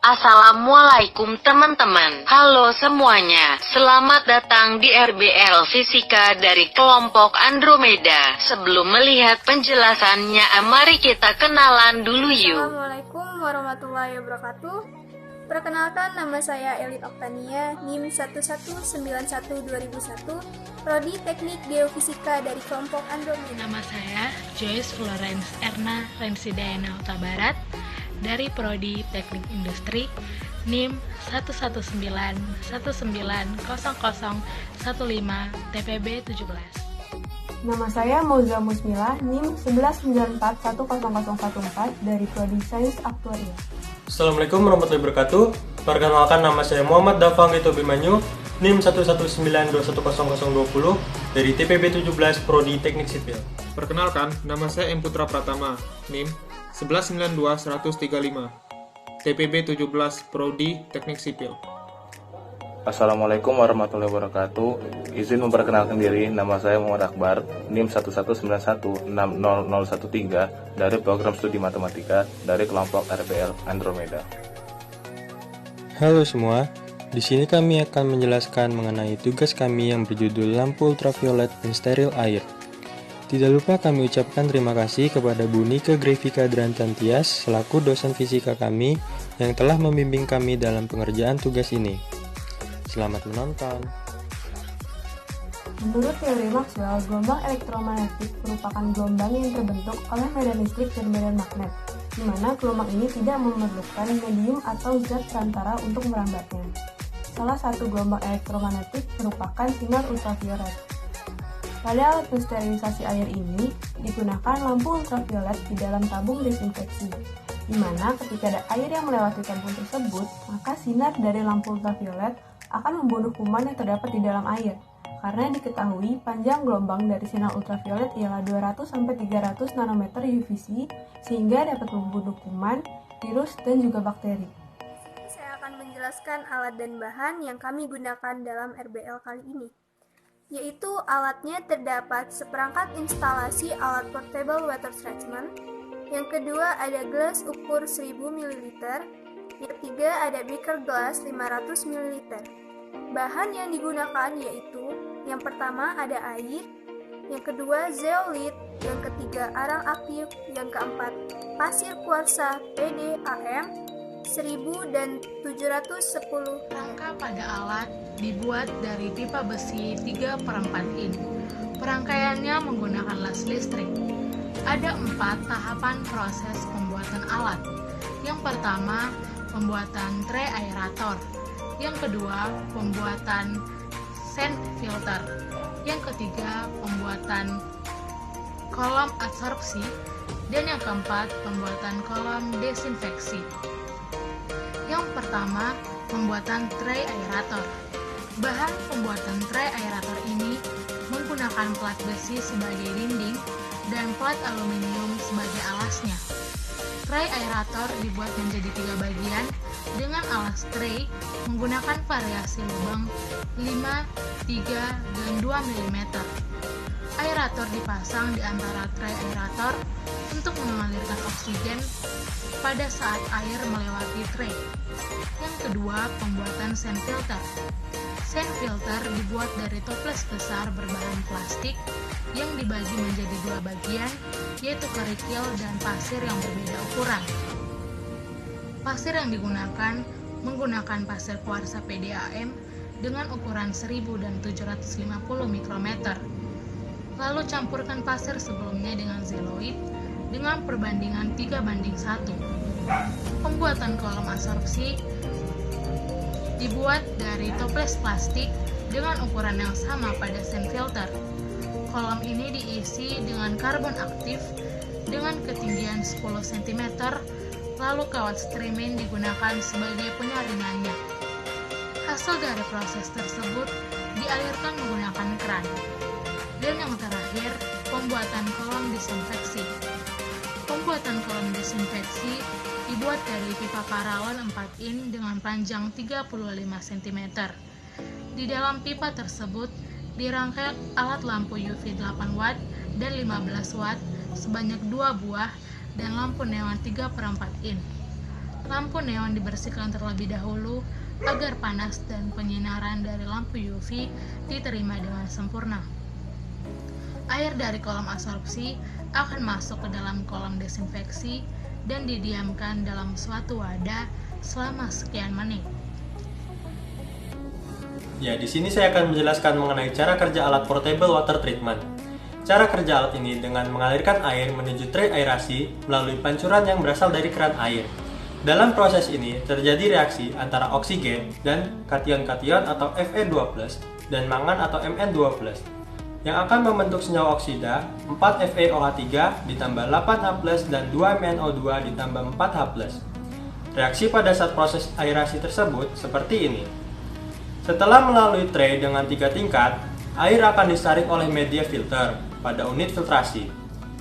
Assalamualaikum teman-teman. Halo semuanya. Selamat datang di RBL Fisika dari kelompok Andromeda. Sebelum melihat penjelasannya, mari kita kenalan dulu yuk. Assalamualaikum warahmatullahi wabarakatuh. Perkenalkan, nama saya Elit Oktania, NIM 1191-2001, Prodi Teknik Geofisika dari kelompok Andromeda. Nama saya Joyce Florence Erna Rensidayana Huta Barat dari Prodi Teknik Industri, NIM 119190015 TPB 17. Nama saya Mauza Musmilah, NIM 119410014 dari Prodi Sains Aktuaria. Assalamualaikum warahmatullahi wabarakatuh. Perkenalkan, nama saya Muhammad Dafang Gito Bimanyu, NIM 119210020 dari TPB 17 Prodi Teknik Sipil. Perkenalkan, nama saya M. Putra Pratama, NIM 1192135, TPB 17 Prodi Teknik Sipil. Assalamualaikum warahmatullahi wabarakatuh. Izin memperkenalkan diri, nama saya Muhammad Akbar, NIM 119160013 dari program studi matematika dari kelompok RBL Andromeda. Halo semua, di sini kami akan menjelaskan mengenai tugas kami yang berjudul lampu ultraviolet dan steril air. Tidak lupa kami ucapkan terima kasih kepada Bu Nike Grevika Drantantias selaku dosen fisika kami yang telah membimbing kami dalam pengerjaan tugas ini. Selamat menonton. Menurut teori Maxwell, gelombang elektromagnetik merupakan gelombang yang terbentuk oleh medan listrik dan medan magnet, di mana gelombang ini tidak memerlukan medium atau zat perantara untuk merambatnya. Salah satu gelombang elektromagnetik merupakan sinar ultraviolet. Pada alat mensterilisasi air ini, digunakan lampu ultraviolet di dalam tabung desinfeksi, di mana ketika ada air yang melewati tabung tersebut, maka sinar dari lampu ultraviolet akan membunuh kuman yang terdapat di dalam air. Karena diketahui panjang gelombang dari sinar ultraviolet ialah 200-300 nanometer UVC, sehingga dapat membunuh kuman, virus, dan juga bakteri. Saya akan menjelaskan alat dan bahan yang kami gunakan dalam RBL kali ini, yaitu alatnya terdapat seperangkat instalasi alat portable water treatment, yang kedua ada gelas ukur 1000 ml, yang ketiga ada beaker glass 500 ml. Bahan yang digunakan yaitu yang pertama ada air, yang kedua zeolit, yang ketiga arang aktif, yang keempat pasir kuarsa PDAM 1000 dan 710. Rangka pada alat dibuat dari pipa besi 3/4 in. Perangkaiannya menggunakan las listrik. Ada 4 tahapan proses pembuatan alat. Yang pertama, pembuatan tray aerator. Yang kedua, pembuatan sand filter. Yang ketiga, pembuatan kolom absorpsi. Dan yang keempat, pembuatan kolom desinfeksi. Yang pertama, pembuatan tray aerator. Bahan pembuatan tray aerator ini menggunakan plat besi sebagai dinding dan plat aluminium sebagai alasnya. Tray aerator dibuat menjadi 3 bagian dengan alas tray menggunakan variasi lubang 5, 3, dan 2 mm. Aerator dipasang di antara tray aerator untuk mengalirkan oksigen pada saat air melewati tray. Yang kedua, pembuatan sand filter. Sand filter dibuat dari toples besar berbahan plastik yang dibagi menjadi 2 bagian, yaitu kerikil dan pasir yang berbeda ukuran. Pasir yang digunakan menggunakan pasir kuarsa PDAM dengan ukuran 1000 dan 750 mikrometer. Lalu campurkan pasir sebelumnya dengan zeolite dengan perbandingan 3:1. Pembuatan kolom absorpsi dibuat dari toples plastik dengan ukuran yang sama pada sand filter. Kolom ini diisi dengan karbon aktif dengan ketinggian 10 cm, lalu kawat strimen digunakan sebagai penyaringannya. Hasil dari proses tersebut dialirkan menggunakan keran. Dan yang terakhir, pembuatan kolom desinfeksi. Pembuatan kolom desinfeksi dibuat dari pipa paralon 4 in dengan panjang 35 cm. Di dalam pipa tersebut dirangkai alat lampu UV 8 watt dan 15 watt sebanyak 2 buah dan lampu neon 3/4 in. Lampu neon dibersihkan terlebih dahulu agar panas dan penyinaran dari lampu UV diterima dengan sempurna. Air dari kolam absorpsi akan masuk ke dalam kolam desinfeksi dan didiamkan dalam suatu wadah selama sekian menit. Ya, di sini saya akan menjelaskan mengenai cara kerja alat portable water treatment. Cara kerja alat ini dengan mengalirkan air menuju tray aerasi melalui pancuran yang berasal dari keran air. Dalam proses ini terjadi reaksi antara oksigen dan kation-kation atau Fe2+ dan mangan atau Mn2+, yang akan membentuk senyawa oksida 4 FeOH3 ditambah 8H+ dan 2 MnO2 ditambah 4H+. Reaksi pada saat proses aerasi tersebut seperti ini. Setelah melalui tray dengan 3 tingkat, air akan disaring oleh media filter pada unit filtrasi.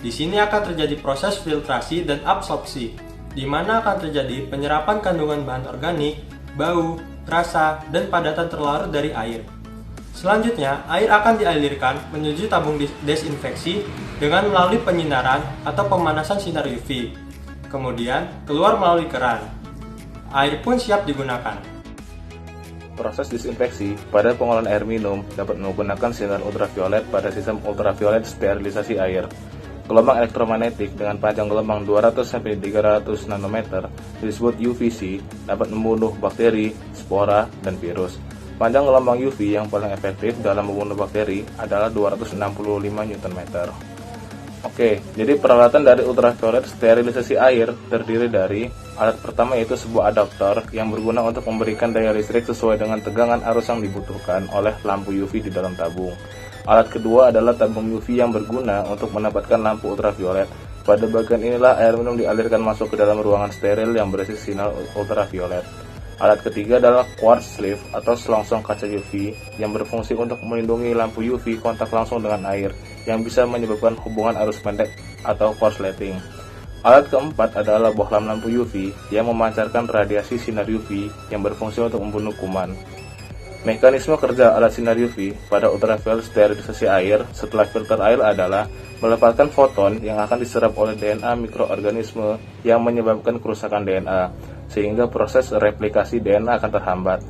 Di sini akan terjadi proses filtrasi dan absorpsi, di mana akan terjadi penyerapan kandungan bahan organik, bau, rasa, dan padatan terlarut dari air. Selanjutnya, air akan dialirkan menuju tabung desinfeksi dengan melalui penyinaran atau pemanasan sinar UV. Kemudian, keluar melalui keran. Air pun siap digunakan. Proses disinfeksi pada pengolahan air minum dapat menggunakan sinar ultraviolet pada sistem ultraviolet sterilisasi air. Gelombang elektromagnetik dengan panjang gelombang 200-300 nanometer disebut UVC dapat membunuh bakteri, spora, dan virus. Panjang gelombang UV yang paling efektif dalam membunuh bakteri adalah 265 Nm. Oke, jadi peralatan dari ultraviolet sterilisasi air terdiri dari alat pertama yaitu sebuah adaptor yang berguna untuk memberikan daya listrik sesuai dengan tegangan arus yang dibutuhkan oleh lampu UV di dalam tabung. Alat kedua adalah tabung UV yang berguna untuk mendapatkan lampu ultraviolet. Pada bagian inilah air minum dialirkan masuk ke dalam ruangan steril yang berisi sinar ultraviolet. Alat ketiga adalah quartz sleeve atau selongsong kaca UV yang berfungsi untuk melindungi lampu UV kontak langsung dengan air yang bisa menyebabkan hubungan arus pendek atau korsleting. Alat keempat adalah bohlam lampu UV yang memancarkan radiasi sinar UV yang berfungsi untuk membunuh kuman. Mekanisme kerja alat sinar UV pada ultraviolet sterilisasi air setelah filter air adalah melepaskan foton yang akan diserap oleh DNA mikroorganisme yang menyebabkan kerusakan DNA, sehingga proses replikasi DNA akan terhambat.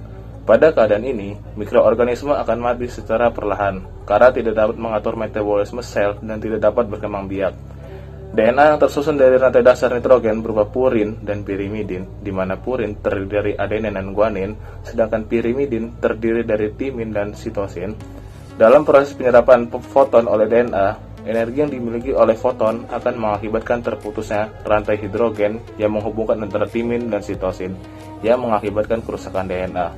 Pada keadaan ini, mikroorganisme akan mati secara perlahan karena tidak dapat mengatur metabolisme sel dan tidak dapat berkembang biak. DNA yang tersusun dari rantai dasar nitrogen berupa purin dan pirimidin, di mana purin terdiri dari adenin dan guanin, sedangkan pirimidin terdiri dari timin dan sitosin. Dalam proses penyerapan foton oleh DNA, energi yang dimiliki oleh foton akan mengakibatkan terputusnya rantai hidrogen yang menghubungkan antara timin dan sitosin, yang mengakibatkan kerusakan DNA.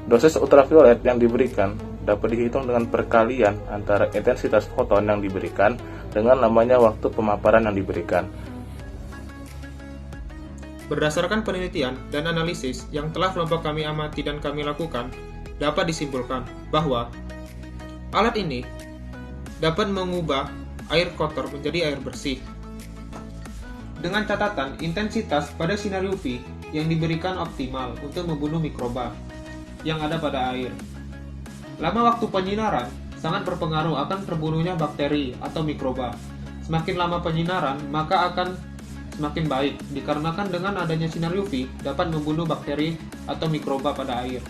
Dosis ultraviolet yang diberikan dapat dihitung dengan perkalian antara intensitas foton yang diberikan dengan lamanya waktu pemaparan yang diberikan. Berdasarkan penelitian dan analisis yang telah kelompok kami amati dan kami lakukan, dapat disimpulkan bahwa alat ini dapat mengubah air kotor menjadi air bersih. Dengan catatan intensitas pada sinar UV yang diberikan optimal untuk membunuh mikroba yang ada pada air. Lama waktu penyinaran sangat berpengaruh akan terbunuhnya bakteri atau mikroba. Semakin lama penyinaran, maka akan semakin baik, dikarenakan dengan adanya sinar UV dapat membunuh bakteri atau mikroba pada air.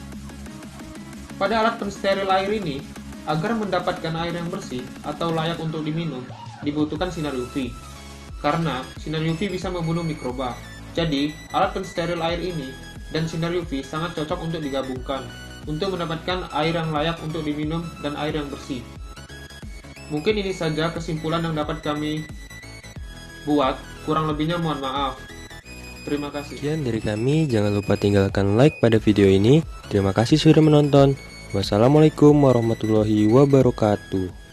Pada alat pensteril air ini, agar mendapatkan air yang bersih atau layak untuk diminum, dibutuhkan sinar UV. Karena sinar UV bisa membunuh mikroba. Jadi, alat pensteril air ini dan sinar UV sangat cocok untuk digabungkan untuk mendapatkan air yang layak untuk diminum dan air yang bersih. Mungkin ini saja kesimpulan yang dapat kami buat, kurang lebihnya mohon maaf. Terima kasih. Sekian dari kami, jangan lupa tinggalkan like pada video ini. Terima kasih sudah menonton. Wassalamualaikum warahmatullahi wabarakatuh.